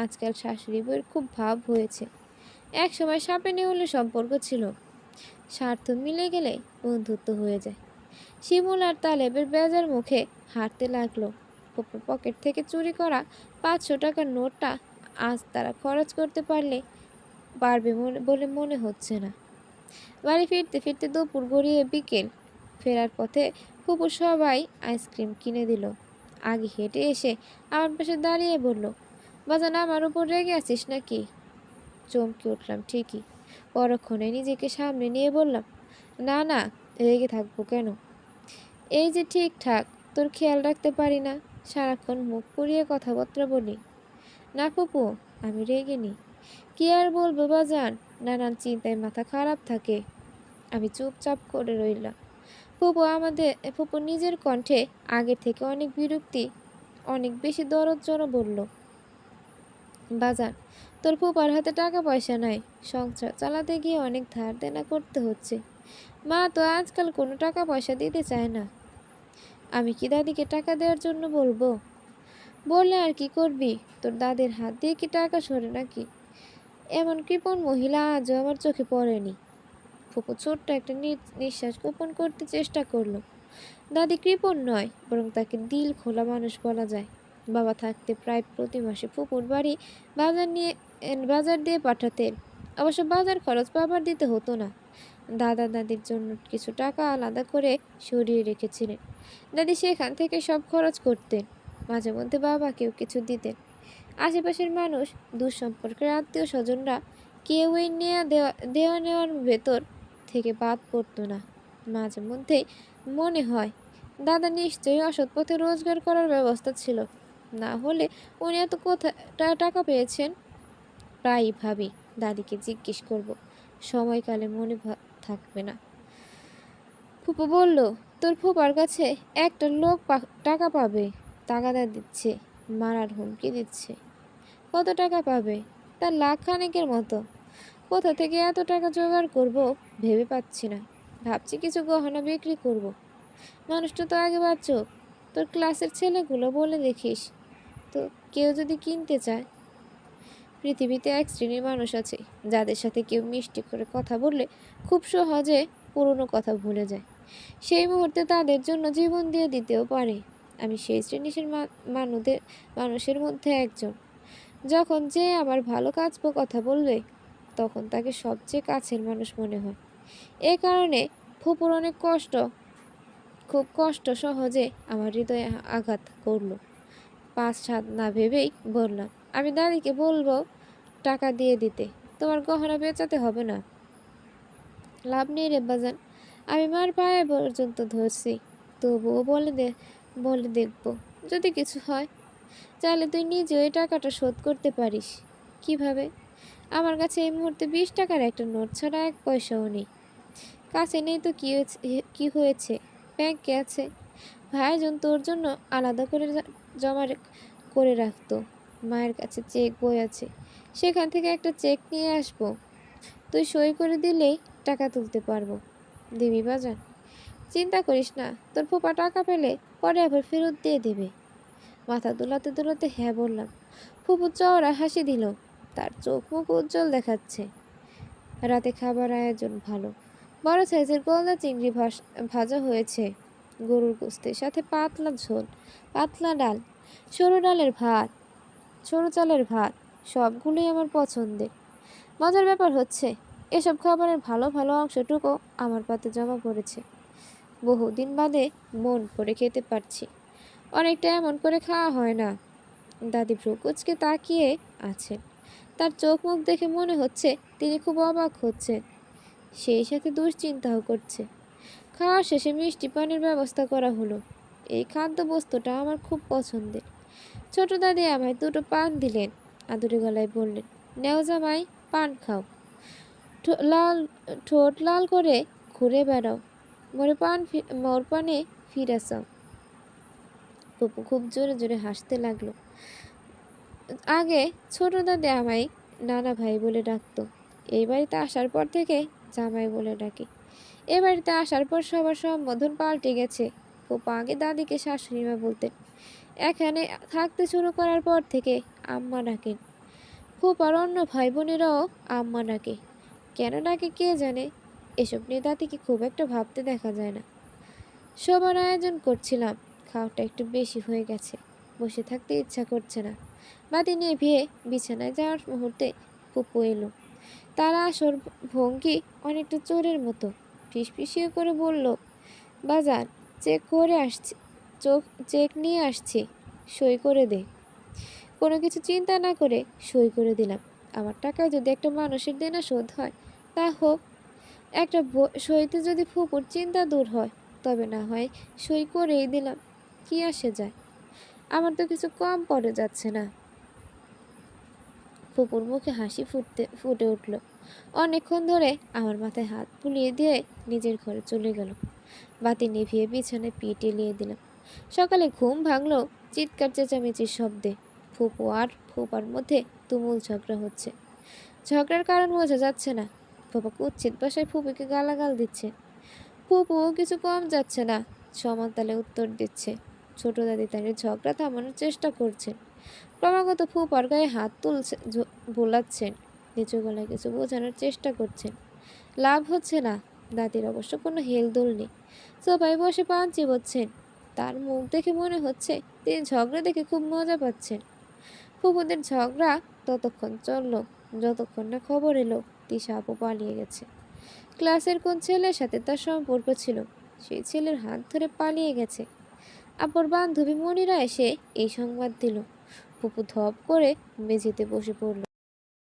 আজকাল শাশুড়ি বউয়ের খুব ভাব হয়েছে। এক সময় সাপে নেউলে সম্পর্ক ছিল, স্বার্থ মিলে গেলে বন্ধুত্ব হয়ে যায়। শিমুল আর তালেবের বেজার মুখে হাঁটতে লাগলো। ফুপুর পকেট থেকে চুরি করা 500 টাকার নোটটা আজ তারা খরচ করতে পারবে বলে মনে হচ্ছে না। বাড়ি ফিরতে ফিরতে দুপুর গড়িয়ে বিকেল। ফেরার পথে ফুপু সবাই আইসক্রিম কিনে দিল। আগে হেঁটে এসে আমার পাশে দাঁড়িয়ে বলল, বাজান আমার উপর রেগে আছিস নাকি? চমকে উঠলাম ঠিকই। পরক্ষণে নিজেকে সামনে নিয়ে বললাম, না না, রেগে থাকবো কেন? এই যে ঠিকঠাক তোর খেয়াল রাখতে পারি না, সারাক্ষণ মুখ পুড়িয়ে কথাবার্তা বলি। না ফুপু, আমি রেগে নি। কি আর বলবো বাজান, নানান চিন্তায় মাথা খারাপ থাকে। আমি চুপচাপ করে রইলাম। ফুপু নিজের কণ্ঠে আগের থেকে অনেক বিরক্তি, অনেক বেশি দরদ জন্য বলল, বাজান, তোর ফুপার হাতে টাকা পয়সা নাই, সংসার চালাতে গিয়ে অনেক ধার দেনা করতে হচ্ছে। মা তো আজকাল কোনো টাকা পয়সা দিতে চায় না। আমি কি দাদিকে টাকা দেওয়ার জন্য বলবো? বললে আর কি করবি? তোর দাদির হাত দিয়ে কি টাকা সরে নাকি? এমন কৃপণ মহিলা আজও আমার চোখে পড়েনি। ফুপু ছোট্ট একটা নিঃশ্বাস গোপন করতে চেষ্টা করলো। দাদি কৃপণ নয়, বরং তাকে দিল খোলা মানুষ বলা যায়। বাবা থাকতে প্রায় প্রতি মাসে ফুপুর বাড়ি বাজার দিয়ে পাঠাতেন। অবশ্য বাজার খরচ বাবার দিতে হতো না। দাদা দাদির জন্য কিছু টাকা আলাদা করে সরিয়ে রেখেছিলেন। দাদি সেখান থেকে সব খরচ করতেন। মাঝে মধ্যে বাবাকেও কিছু দিতেন। আশেপাশের মানুষ, দুঃসম্পর্কের আত্মীয় স্বজনরা কেউই দেওয়া নেওয়ার ভেতর থেকে বাদ পড়তো না। মাঝে মধ্যেই মনে হয় দাদা নিশ্চয়ই অসৎ পথে রোজগার করার ব্যবস্থা ছিল, না হলে উনি এত কোথায় টাকা পেয়েছেন। প্রায়ই ভাবি দাদিকে জিজ্ঞেস করব, সময়কালে মনে থাকবে না। ফুপু বলল, তোর ফুপার কাছে একটা লোক টাকা পাবে, তাগাদা দিচ্ছে, মারার হুমকি দিচ্ছে। কত টাকা পাবে? তার লাখ খানেকের মতো। কোথা থেকে এত টাকা জোগাড় করব ভেবে পাচ্ছি না। ভাবছি কিছু গহনা বিক্রি করব। মানুষটা তো আগে বাঁচুক। তোর ক্লাসের ছেলেগুলো বলে দেখিস তো, কেউ যদি কিনতে চায়। পৃথিবীতে এক শ্রেণীর মানুষ আছে যাদের সাথে কেউ মিষ্টি করে কথা বললে খুব সহজে পুরনো কথা ভুলে যায়। সেই মুহূর্তে তাদের জন্য জীবন দিয়ে দিতেও পারে। আমি সেই শ্রেণীর মানুষের মধ্যে একজন। যখন যে আমার ভালো কাজবো কথা বলবে, তখন তাকে সবচেয়ে কাছের মানুষ মনে হয়। এ কারণে ফুপুর অনেক খুব কষ্ট সহজে আমার হৃদয়ে আঘাত করলো। 5-7 না ভেবেই বললাম, আমি দাদিকে বলবো টাকা দিয়ে দিতে, তোমার গহনা বেচাতে হবে না। লাভ নেই রে বাজান, আমি মার পায়ে পর্যন্ত ধরছি, তবুও বলে দেখবো যদি কিছু হয়। চাইলে তুই নিজে ওই টাকাটা শোধ করতে পারিস। কিভাবে? আমার কাছে এই মুহূর্তে 20 টাকার একটা নোট ছাড়া 1 পয়সাও নেই। কাছে নেই তো কি হয়েছে, ব্যাংকে আছে। ভাইজন তোর জন্য আলাদা করে জমা করে রাখতো। মায়ের কাছে চেক বই আছে, সেখান থেকে একটা চেক নিয়ে আসবো। তুই সই করে দিলেই টাকা তুলতে পারবো। দিবি বাজান? চিন্তা করিস না, তোর ফুপা টাকা পেলে পরে আবার ফেরত দিয়ে দেবে। মাথা দোলাতে দোলাতে হ্যাঁ বললাম। ফুপু চওড়া হাসি দিল, তার চোখ মুখ উজ্জ্বল দেখাচ্ছে। রাতে খাবার আয়োজন ভালো। বড় সাইজের গলদা চিংড়ি ভাজা হয়েছে, গরুর গোস্তের সাথে পাতলা ঝোল, পাতলা ডাল, সরু চালের ভাত, সবগুলোই আমার পছন্দের। মজার ব্যাপার হচ্ছে, এসব খাবারের ভালো ভালো অংশটুকু আমার পাতে জমা পড়েছে। বহুদিন বাদে মন করে খেতে পারছি। অনেকটা এমন করে খাওয়া হয় না। দাদি ভ্রু কুঁচকে তাকিয়ে আছেন। তার চোখ মুখ দেখে মনে হচ্ছে তিনি খুব অবাক হচ্ছেন, সেই সাথে দুশ্চিন্তাও করছে। খাওয়া শেষে মিষ্টি পানির ব্যবস্থা করা হলো। এই খাদ্যবস্তুটা আমার খুব পছন্দের। ছোট দাদি আমায় দুটো পান দিলেন, আদুরে গলায় বললেন, নেও জামাই, পান খাও। লাল ঠোঁট লাল করে ঘুরে বেড়াও, মোর পানে ফিরাসাও। পপু খুব জোরে জোরে হাসতে লাগলো। আগে ছোট দাদি আমায় নানা ভাই বলে ডাকতো, এই বাড়িতে আসার পর থেকে জামাই বলে ডাকে। এ বাড়িতে আসার পর সবার সম্বোধন পাল্টে গেছে। পপু আগে দাদিকে শাশুড়ি মা বলতেন, এখানে থাকতে শুরু করার পর থেকে আম্মা ডাকেন। ফুপার অন্য ভাই বোনেরাও আম্মা ডাকে। কেন ডাকে কে জানে। এসব নিয়ে দাদিকে খুব একটা ভাবতে দেখা যায় না। সবার আয়োজন করছিলাম, খাওয়াটা একটু বেশি হয়ে গেছে, বসে থাকতে ইচ্ছা করছে না। বাতি নিভিয়ে বিছানায় যাওয়ার মুহূর্তে পুপু এলো। তার আসর ভঙ্গি অনেকটা চোরের মতো। ফিসফিসিয়ে করে বলল, বাজান, চেক করে আসছি, চেক নিয়ে আসছি, সই করে দে। কোনো কিছু চিন্তা না করে সই করে দিলাম। আমার টাকায় যদি একটা মানুষের দেনা শোধ হয় তা হোক। একটা সইতে যদি ফুপুর চিন্তা দূর হয়, তবে না হয় সই করেই দিলাম, কি আসে যায়। আমার তো কিছু কম পড়ে যাচ্ছে না। ফুপুর মুখে হাসি ফুটে উঠল। অনেকক্ষণ ধরে আমার মাথায় হাত বুলিয়ে দিয়ে নিজের ঘরে চলে গেল। বাতি নিভিয়ে বিছানায় পিঠ এলিয়ে দিলাম। সকালে ঘুম ভাঙলো চিৎকার চেঁচামেচির শব্দে। ফুপু আর ফুপার মধ্যে তুমুল ঝগড়া হচ্ছে। ঝগড়ার কারণ বোঝা যাচ্ছে না। ফুপা কুৎসিত ভাষায় ফুপুকে গালাগাল দিচ্ছে। ফুপুও কিছু কম যাচ্ছে না, সমান তালে উত্তর দিচ্ছে। ছোট দাদি তাদের ঝগড়া থামানোর চেষ্টা করছেন। ক্রমাগত ফুপার গায়ে হাত তুলছে, বোলাচ্ছেন, নিচু গলায় কিছু বোঝানোর চেষ্টা করছেন। লাভ হচ্ছে না। দাদির অবশ্য কোনো হেলদোল নেই। সোফায় বসে পান চিবোচ্ছেন। তার মুখ দেখে মনে হচ্ছে তিনি ঝগড়া দেখে খুব মজা পাচ্ছেন। ফুপুদের ঝগড়া ততক্ষণ চলল যতক্ষণ না খবর এলো তিশা আপু পালিয়ে গেছে। ক্লাসের কোন ছেলের সাথে তার সম্পর্ক ছিল, সেই ছেলের হাত ধরে পালিয়ে গেছে। আপুর বান্ধবী মনিরা এসে এই সংবাদ দিল। ফুপু ধপ করে মেঝেতে বসে পড়ল।